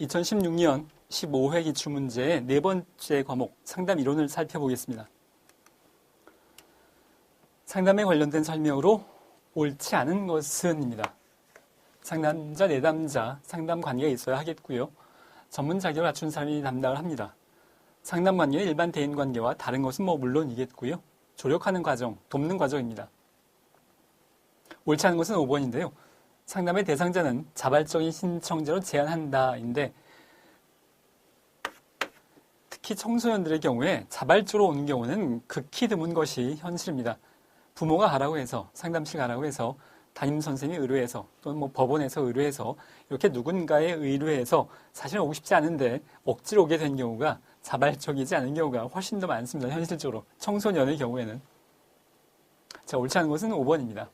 2016년 15회 기출문제의 네 번째 과목 상담 이론을 살펴보겠습니다. 상담에 관련된 설명으로 옳지 않은 것은입니다. 상담자, 내담자, 상담 관계가 있어야 하겠고요. 전문 자격을 갖춘 사람이 담당을 합니다. 상담 관계는 일반 대인 관계와 다른 것은 물론이겠고요. 조력하는 과정, 돕는 과정입니다. 옳지 않은 것은 5번인데요. 상담의 대상자는 자발적인 신청자로 제한한다인데 특히 청소년들의 경우에 자발적으로 오는 경우는 극히 드문 것이 현실입니다. 부모가 가라고 해서, 상담실 가라고 해서, 담임선생님이 의뢰해서, 또는 법원에서 의뢰해서, 이렇게 누군가에 의뢰해서 사실 오고 싶지 않은데 억지로 오게 된 경우가 자발적이지 않은 경우가 훨씬 더 많습니다. 현실적으로. 청소년의 경우에는. 자, 옳지 않은 것은 5번입니다.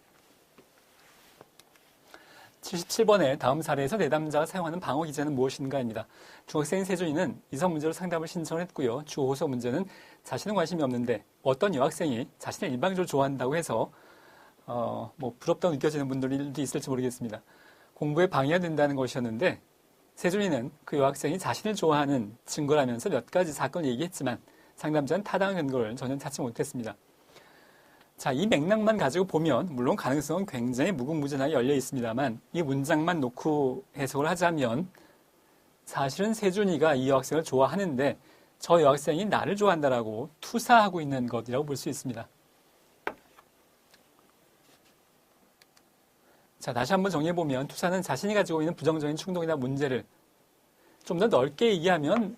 77번에 다음 사례에서 내담자가 사용하는 방어 기제는 무엇인가입니다. 중학생인 세준이는 이성 문제로 상담을 신청을 했고요. 주어 호소 문제는 자신은 관심이 없는데 어떤 여학생이 자신을 일방적으로 좋아한다고 해서 부럽다고 느껴지는 분들도 있을지 모르겠습니다. 공부에 방해가 된다는 것이었는데 세준이는 그 여학생이 자신을 좋아하는 증거라면서 몇 가지 사건을 얘기했지만 상담자는 타당한 근거를 전혀 찾지 못했습니다. 자, 이 맥락만 가지고 보면 물론 가능성은 굉장히 무궁무진하게 열려 있습니다만 이 문장만 놓고 해석을 하자면 사실은 세준이가 이 여학생을 좋아하는데 저 여학생이 나를 좋아한다라고 투사하고 있는 것이라고 볼 수 있습니다. 자, 다시 한번 정리해보면 투사는 자신이 가지고 있는 부정적인 충동이나 문제를 좀 더 넓게 얘기하면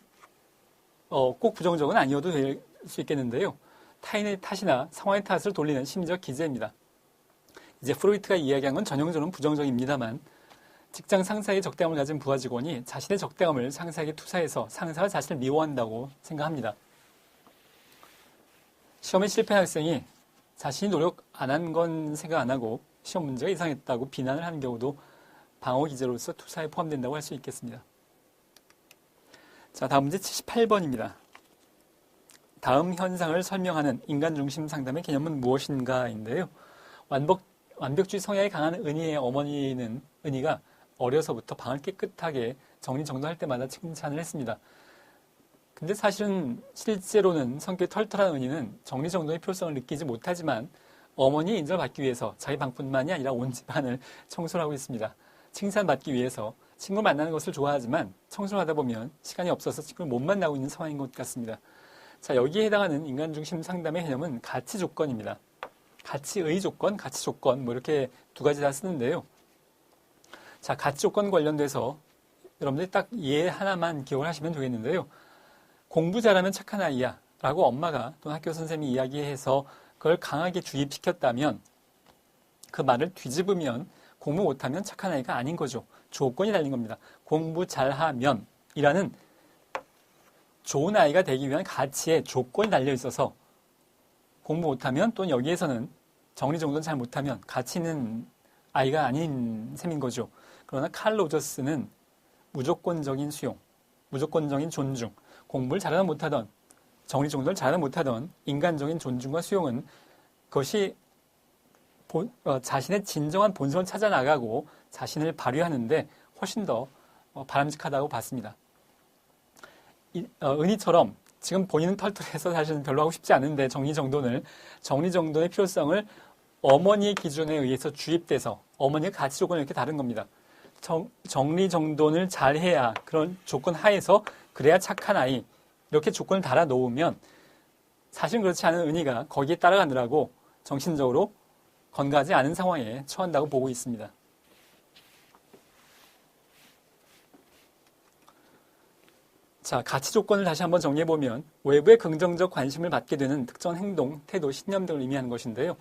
꼭 부정적은 아니어도 될 수 있겠는데요. 타인의 탓이나 상황의 탓을 돌리는 심리적 기제입니다. 이제 프로이트가 이야기한 건 전형적으로는 부정적입니다만 직장 상사에게 적대감을 가진 부하 직원이 자신의 적대감을 상사에게 투사해서 상사가 자신을 미워한다고 생각합니다. 시험에 실패한 학생이 자신이 노력 안 한 건 생각 안 하고 시험 문제가 이상했다고 비난을 하는 경우도 방어 기제로서 투사에 포함된다고 할 수 있겠습니다. 자, 다음 문제 78번입니다. 다음 현상을 설명하는 인간 중심 상담의 개념은 무엇인가인데요. 완벽주의 성향이 강한 은희의 어머니는 은희가 어려서부터 방을 깨끗하게 정리정돈할 때마다 칭찬을 했습니다. 근데 사실은 실제로는 성격이 털털한 은희는 정리정돈의 필요성을 느끼지 못하지만 어머니의 인정을 받기 위해서 자기 방뿐만이 아니라 온 집안을 청소를 하고 있습니다. 칭찬받기 위해서 친구를 만나는 것을 좋아하지만 청소를 하다 보면 시간이 없어서 친구를 못 만나고 있는 상황인 것 같습니다. 자, 여기에 해당하는 인간 중심 상담의 개념은 가치 조건입니다. 가치의 조건, 가치 조건, 이렇게 두 가지 다 쓰는데요. 자, 가치 조건 관련돼서 여러분들이 딱 예 하나만 기억을 하시면 되겠는데요. 공부 잘하면 착한 아이야 라고 엄마가 또는 학교 선생님이 이야기해서 그걸 강하게 주입시켰다면 그 말을 뒤집으면 공부 못하면 착한 아이가 아닌 거죠. 조건이 달린 겁니다. 공부 잘하면 이라는 좋은 아이가 되기 위한 가치에 조건이 달려 있어서 공부 못하면 또는 여기에서는 정리정돈 잘 못하면 가치 있는 아이가 아닌 셈인 거죠. 그러나 칼 로저스는 무조건적인 수용, 무조건적인 존중, 공부를 잘하든 못하든 정리정돈을 잘하든 못하든 인간적인 존중과 수용은 그것이 자신의 진정한 본성을 찾아나가고 자신을 발휘하는데 훨씬 더 바람직하다고 봤습니다. 은희처럼 지금 본인은 털털해서 사실은 별로 하고 싶지 않은데 정리정돈의 필요성을 어머니의 기준에 의해서 주입돼서 어머니의 가치 조건이 이렇게 다른 겁니다. 정리정돈을 잘해야 그런 조건 하에서 그래야 착한 아이 이렇게 조건을 달아 놓으면 사실 그렇지 않은 은희가 거기에 따라가느라고 정신적으로 건강하지 않은 상황에 처한다고 보고 있습니다. 자, 가치 조건을 다시 한번 정리해보면 외부의 긍정적 관심을 받게 되는 특정 행동, 태도, 신념 등을 의미하는 것인데요.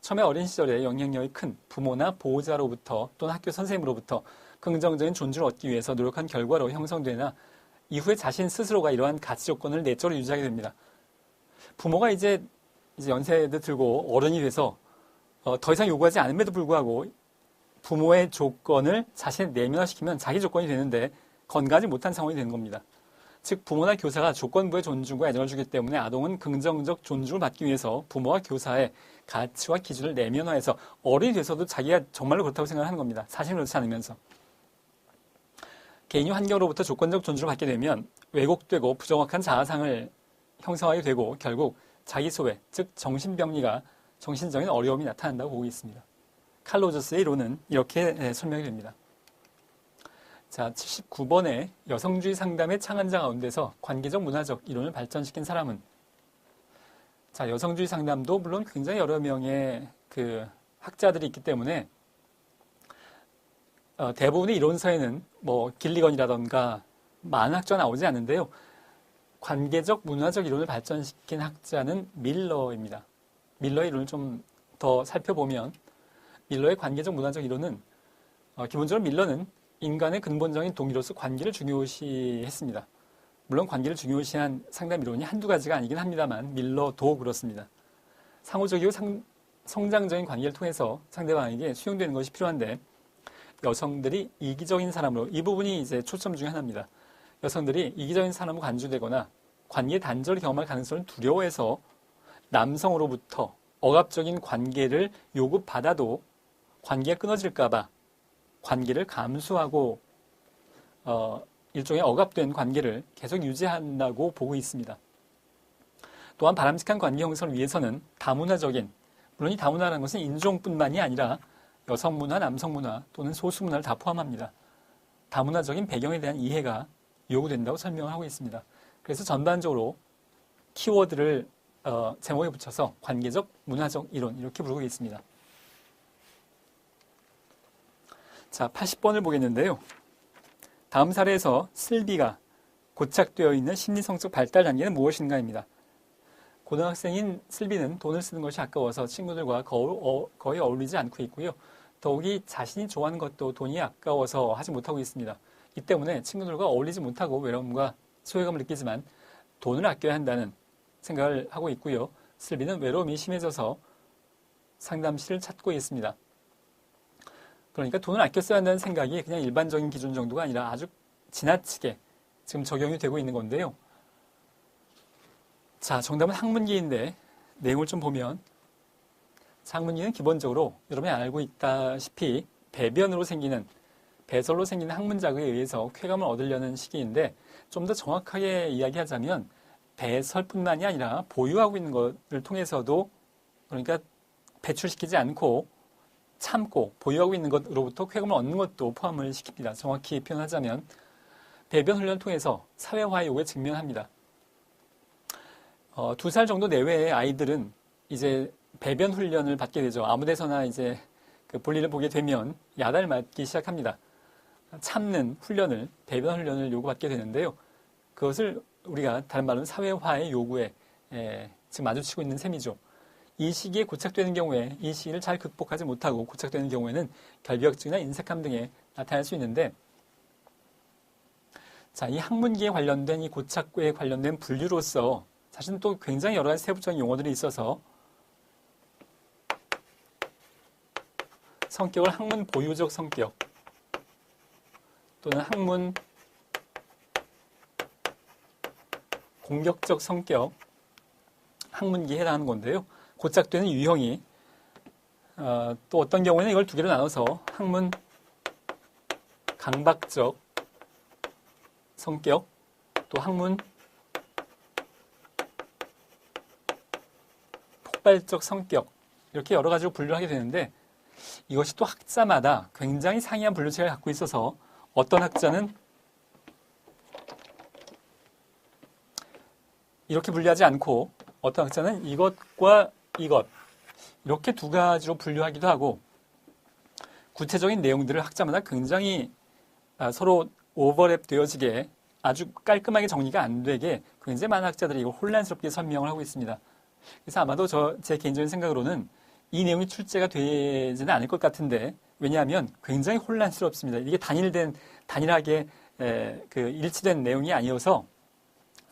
처음에 어린 시절에 영향력이 큰 부모나 보호자로부터 또는 학교 선생님으로부터 긍정적인 존중을 얻기 위해서 노력한 결과로 형성되나 이후에 자신 스스로가 이러한 가치 조건을 내적으로 유지하게 됩니다. 부모가 이제 연세도 들고 어른이 돼서 더 이상 요구하지 않음에도 불구하고 부모의 조건을 자신에 내면화시키면 자기 조건이 되는데 건강하지 못한 상황이 되는 겁니다. 즉 부모나 교사가 조건부의 존중과 애정을 주기 때문에 아동은 긍정적 존중을 받기 위해서 부모와 교사의 가치와 기준을 내면화해서 어른이 돼서도 자기가 정말로 그렇다고 생각하는 겁니다. 사실은 그렇지 않으면서. 개인이 환경으로부터 조건적 존중을 받게 되면 왜곡되고 부정확한 자아상을 형성하게 되고 결국 자기 소외, 즉 정신병리가 정신적인 어려움이 나타난다고 보고 있습니다. 칼 로저스의 이론은 이렇게 설명이 됩니다. 자, 79번에 여성주의 상담의 창안자 가운데서 관계적 문화적 이론을 발전시킨 사람은, 자, 여성주의 상담도 물론 굉장히 여러 명의 그 학자들이 있기 때문에 대부분의 이론서에는 뭐 길리건이라던가 많은 학자가 나오지 않는데요. 관계적 문화적 이론을 발전시킨 학자는 밀러입니다. 밀러의 이론을 좀 더 살펴보면 밀러의 관계적 문화적 이론은 기본적으로 밀러는 인간의 근본적인 동기로서 관계를 중요시했습니다. 물론 관계를 중요시한 상담 이론이 한두 가지가 아니긴 합니다만 밀러도 그렇습니다. 상호적이고 성장적인 관계를 통해서 상대방에게 수용되는 것이 필요한데 여성들이 이기적인 사람으로, 이 부분이 이제 초점 중에 하나입니다. 여성들이 이기적인 사람으로 간주되거나 관계 단절을 경험할 가능성을 두려워해서 남성으로부터 억압적인 관계를 요구받아도 관계가 끊어질까봐 관계를 감수하고 일종의 억압된 관계를 계속 유지한다고 보고 있습니다. 또한 바람직한 관계 형성을 위해서는 다문화적인, 물론 이 다문화라는 것은 인종뿐만이 아니라 여성 문화, 남성 문화 또는 소수 문화를 다 포함합니다. 다문화적인 배경에 대한 이해가 요구된다고 설명을 하고 있습니다. 그래서 전반적으로 키워드를 제목에 붙여서 관계적 문화적 이론 이렇게 부르고 있습니다. 자, 80번을 보겠는데요. 다음 사례에서 슬비가 고착되어 있는 심리성적 발달 단계는 무엇인가입니다. 고등학생인 슬비는 돈을 쓰는 것이 아까워서 친구들과 거의 어울리지 않고 있고요. 더욱이 자신이 좋아하는 것도 돈이 아까워서 하지 못하고 있습니다. 이 때문에 친구들과 어울리지 못하고 외로움과 소외감을 느끼지만 돈을 아껴야 한다는 생각을 하고 있고요. 슬비는 외로움이 심해져서 상담실을 찾고 있습니다. 그러니까 돈을 아껴 써야 한다는 생각이 그냥 일반적인 기준 정도가 아니라 아주 지나치게 지금 적용이 되고 있는 건데요. 자, 정답은 항문기인데 내용을 좀 보면, 항문기는 기본적으로 여러분이 알고 있다시피 배설로 생기는 항문자극에 의해서 쾌감을 얻으려는 시기인데, 좀 더 정확하게 이야기하자면 배설뿐만이 아니라 보유하고 있는 것을 통해서도, 그러니까 배출시키지 않고 참고 보유하고 있는 것으로부터 쾌감을 얻는 것도 포함을 시킵니다. 정확히 표현하자면 배변 훈련을 통해서 사회화의 요구에 직면합니다. 2살 정도 내외의 아이들은 이제 배변 훈련을 받게 되죠. 아무 데서나 이제 그 볼일을 보게 되면 야단을 맞기 시작합니다. 참는 훈련을, 배변 훈련을 요구받게 되는데요. 그것을 우리가 다른 말로는 사회화의 요구에 지금 마주치고 있는 셈이죠. 이 시기에 고착되는 경우에, 이 시기를 잘 극복하지 못하고 고착되는 경우에는 결벽증이나 인색함 등에 나타날 수 있는데, 자, 이 항문기에 관련된 이 고착에 관련된 분류로서 사실은 또 굉장히 여러 가지 세부적인 용어들이 있어서 성격을 항문 보유적 성격 또는 항문 공격적 성격, 항문기에 해당하는 건데요. 고착되는 유형이 또 어떤 경우에는 이걸 두 개로 나눠서 항문 강박적 성격, 또 항문 폭발적 성격, 이렇게 여러 가지로 분류를 하게 되는데, 이것이 또 학자마다 굉장히 상이한 분류체를 갖고 있어서 어떤 학자는 이렇게 분류하지 않고 어떤 학자는 이것과 이것 이렇게 두 가지로 분류하기도 하고, 구체적인 내용들을 학자마다 굉장히 서로 오버랩 되어지게 아주 깔끔하게 정리가 안 되게 굉장히 많은 학자들이 이걸 혼란스럽게 설명을 하고 있습니다. 그래서 아마도 제 개인적인 생각으로는 이 내용이 출제가 되지는 않을 것 같은데, 왜냐하면 굉장히 혼란스럽습니다. 이게 단일하게 그 일치된 내용이 아니어서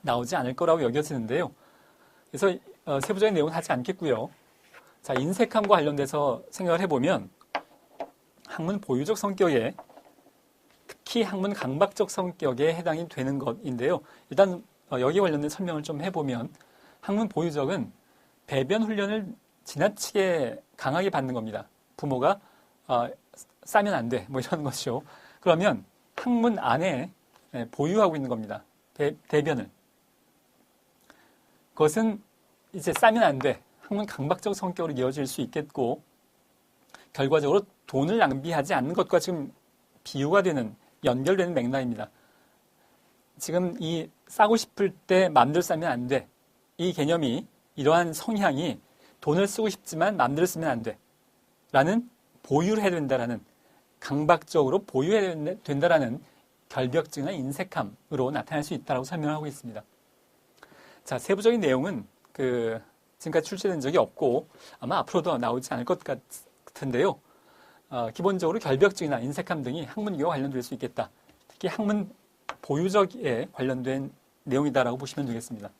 나오지 않을 거라고 여겨지는데요. 그래서 세부적인 내용은 하지 않겠고요. 자, 인색함과 관련돼서 생각을 해보면 항문 보유적 성격에, 특히 항문 강박적 성격에 해당이 되는 것인데요. 일단 여기 관련된 설명을 좀 해보면, 항문 보유적은 배변 훈련을 지나치게 강하게 받는 겁니다. 부모가 싸면 안 돼, 뭐 이런 것이죠. 그러면 항문 안에 보유하고 있는 겁니다. 대변을. 그것은 이제 싸면 안 돼. 항문 강박적 성격으로 이어질 수 있겠고, 결과적으로 돈을 낭비하지 않는 것과 지금 비유가 되는, 연결되는 맥락입니다. 지금 이 싸고 싶을 때 마음대로 싸면 안 돼. 이 개념이, 이러한 성향이 돈을 쓰고 싶지만 마음대로 쓰면 안 돼. 라는, 보유를 해야 된다라는, 강박적으로 보유해야 된다라는 결벽증이나 인색함으로 나타날 수 있다고 설명을 하고 있습니다. 자, 세부적인 내용은 지금까지 출제된 적이 없고 아마 앞으로도 나오지 않을 것 같은데요. 기본적으로 결벽증이나 인색함 등이 항문기와 관련될 수 있겠다. 특히 항문 보유적에 관련된 내용이다라고 보시면 되겠습니다.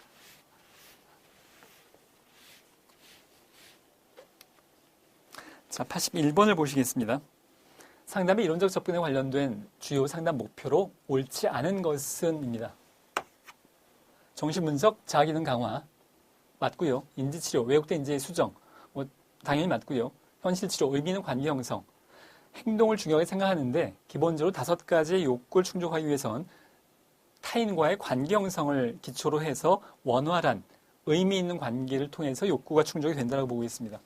자, 81번을 보시겠습니다. 상담의 이론적 접근에 관련된 주요 상담 목표로 옳지 않은 것은입니다. 정신분석, 자아기능 강화 맞고요. 인지치료, 왜곡된 인지의 수정 당연히 맞고요. 현실치료, 의미 있는 관계 형성, 행동을 중요하게 생각하는데 기본적으로 5가지의 욕구를 충족하기 위해선 타인과의 관계 형성을 기초로 해서 원활한 의미 있는 관계를 통해서 욕구가 충족이 된다고 보고 있습니다.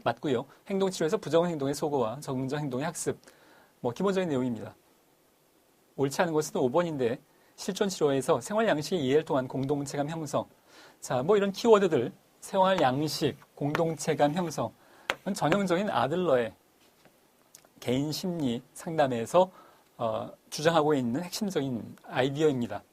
맞고요. 행동치료에서 부정한 행동의 소거와 적응적 행동의 학습, 기본적인 내용입니다. 옳지 않은 것은 5번인데 실존치료에서 생활양식의 이해를 통한 공동체감 형성. 자, 이런 키워드들, 생활양식, 공동체감 형성. 전형적인 아들러의 개인 심리 상담에서 주장하고 있는 핵심적인 아이디어입니다.